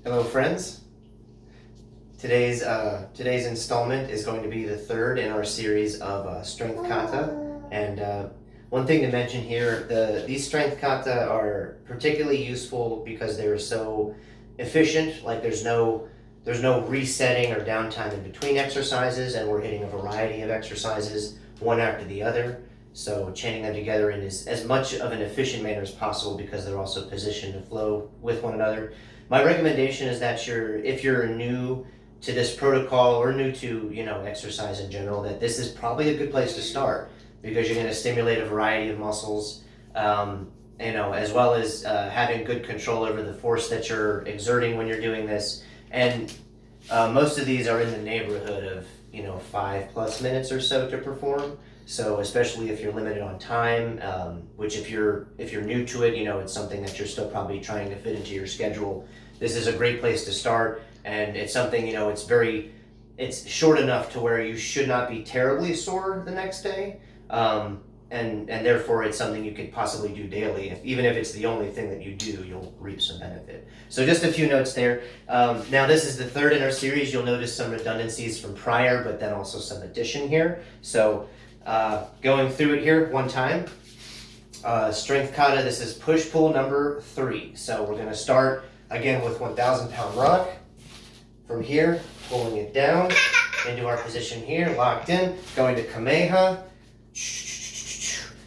Hello, friends. Today's installment is going to be the third in our series of strength kata. And one thing to mention here: these strength kata are particularly useful because they're so efficient. Like there's no resetting or downtime in between exercises, and we're hitting a variety of exercises one after the other. So chaining them together in as much of an efficient manner as possible because they're also positioned to flow with one another. My recommendation is that if you're new to this protocol or new to exercise in general, that this is probably a good place to start because you're going to stimulate a variety of muscles, as well as having good control over the force that you're exerting when you're doing this. And most of these are in the neighborhood of 5+ minutes or so to perform. So especially if you're limited on time, which if you're new to it, it's something that you're still probably trying to fit into your schedule. This is a great place to start, and it's something it's short enough to where you should not be terribly sore the next day, and therefore it's something you could possibly do daily. Even if it's the only thing that you do, you'll reap some benefit. So just a few notes there. Now this is the third in our series. You'll notice some redundancies from prior, but then also some addition here. So going through it here one time. Strength kata, this is push-pull number 3. So we're going to start again with 1,000-pound rock. From here, pulling it down into our position here, locked in, going to kameha.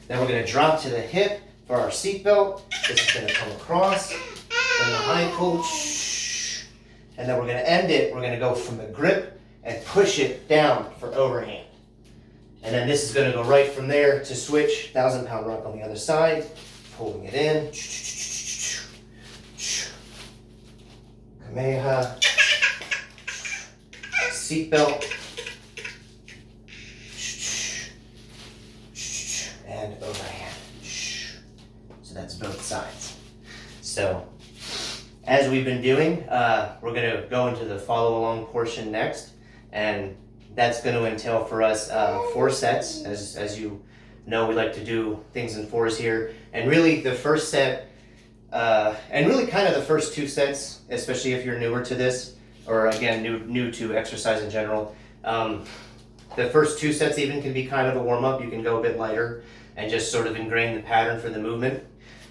Then we're going to drop to the hip for our seatbelt. This is going to come across, then the high pull, and then we're going to end it. We're going to go from the grip and push it down for overhand. And then this is going to go right from there to switch 1,000-pound rock on the other side, pulling it in. Kameha. Seatbelt. And overhand. So that's both sides. So as we've been doing, we're going to go into the follow along portion next. And that's going to entail for us 4 sets. As you know, we like to do things in 4s here. And really the first set, and really kind of the first 2 sets, especially if you're newer to this, or again, new to exercise in general. The first 2 sets even can be kind of a warm-up. You can go a bit lighter and just sort of ingrain the pattern for the movement.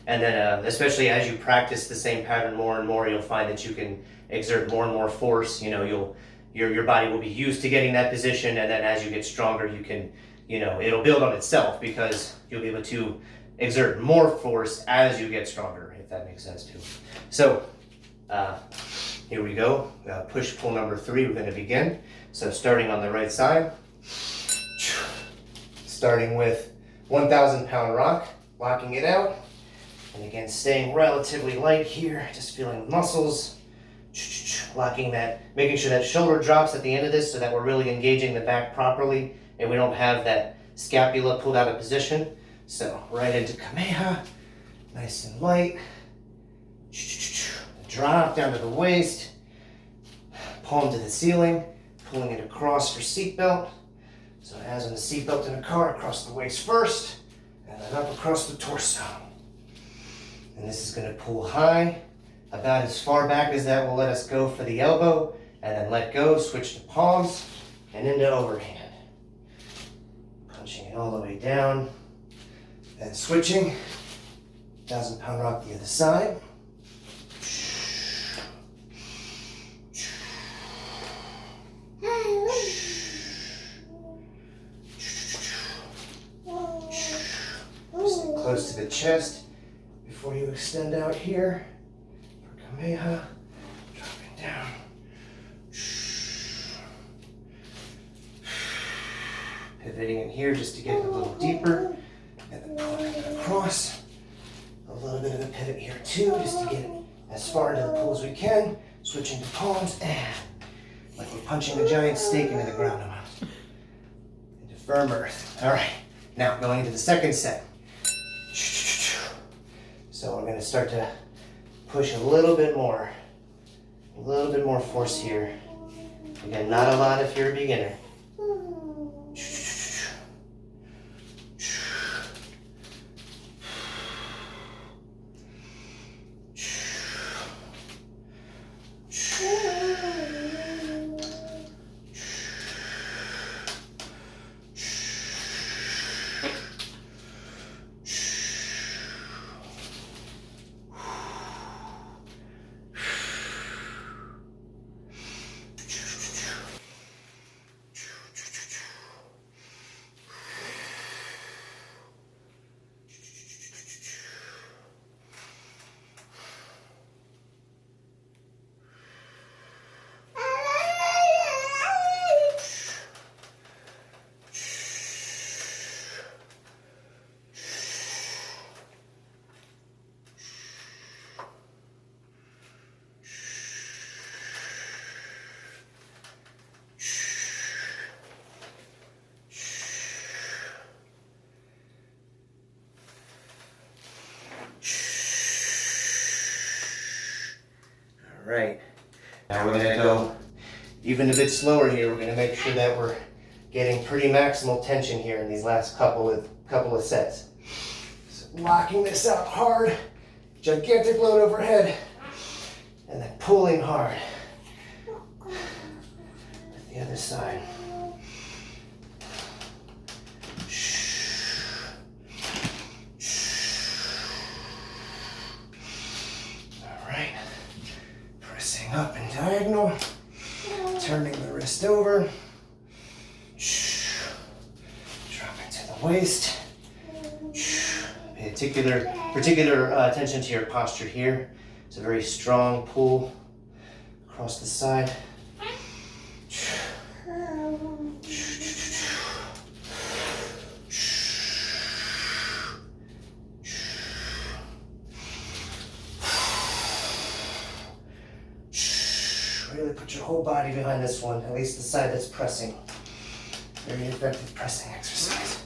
And then especially as you practice the same pattern more and more, you'll find that you can exert more and more force. Your body will be used to getting that position, and then as you get stronger, you can, it'll build on itself because you'll be able to exert more force as you get stronger, if that makes sense too. So here we go. Push-pull number 3, we're going to begin. So starting on the right side, starting with 1,000-pound rock, locking it out, and again staying relatively light here, just feeling the muscles. Locking that, making sure that shoulder drops at the end of this so that we're really engaging the back properly and we don't have that scapula pulled out of position. So right into kameha, nice and light. Drop down to the waist, palm to the ceiling, pulling it across for seatbelt. So as in the seatbelt in a car, across the waist first, and then up across the torso. And this is going to pull high, about as far back as that will let us go for the elbow, and then let go, switch to palms, and into overhand. Punching it all the way down, then switching, 1,000-pound rock the other side. Stay close to the chest before you extend out here. Kameha, dropping down. Pivoting in here just to get a little deeper. And then pulling it across. A little bit of a pivot here too, just to get as far into the pull as we can. Switching to palms and like we're punching a giant stake into the ground almost. Into firm earth. All right, now going into the second set. So we're going to start to push a little bit more force here. Again, not a lot if you're a beginner. Right. Now we're gonna go even a bit slower here. We're gonna make sure that we're getting pretty maximal tension here in these last couple of sets. So locking this out hard, gigantic load overhead, and then pulling hard at the other side. All right, pressing up and diagonal, turning the wrist over, dropping to the waist. Pay particular attention to your posture here. It's a very strong pull across the side. Really put your whole body behind this one, at least the side that's pressing. Very effective pressing exercise.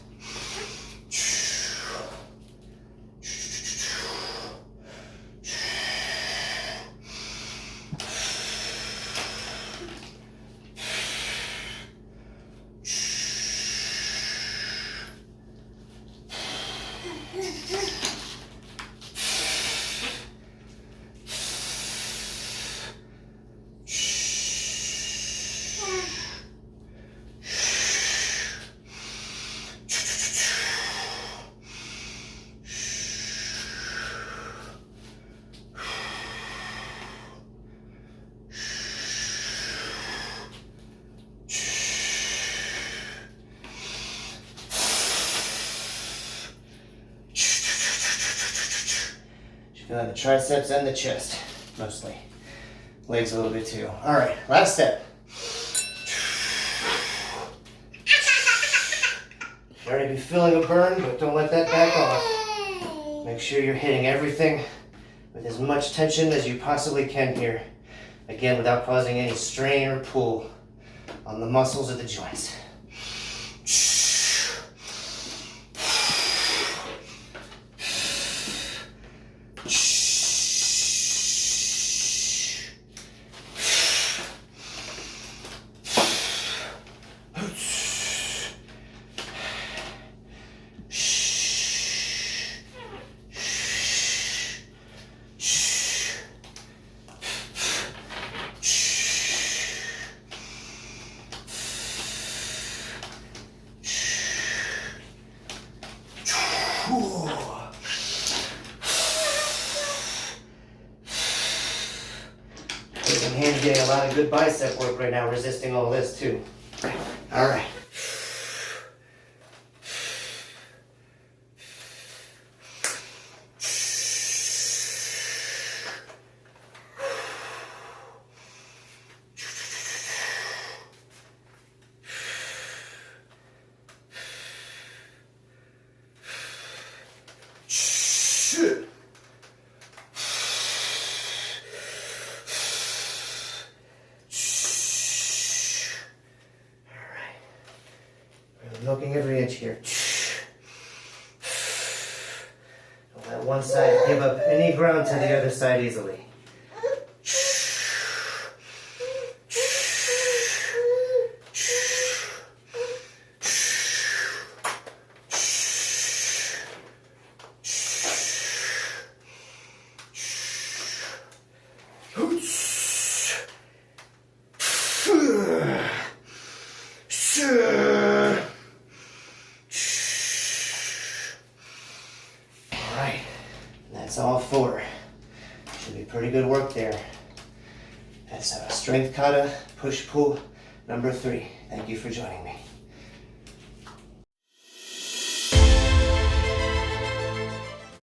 The triceps and the chest, mostly. Legs a little bit too. All right, last step. You already be feeling a burn, but don't let that back off. Make sure you're hitting everything with as much tension as you possibly can here. Again, without causing any strain or pull on the muscles of the joints. Hands getting a lot of good bicep work right now, resisting all this too. All right. Milking every inch here. Don't let one side give up any ground to the other side easily. That's all four. Should be pretty good work there. That's strength kata, push-pull number 3. Thank you for joining me.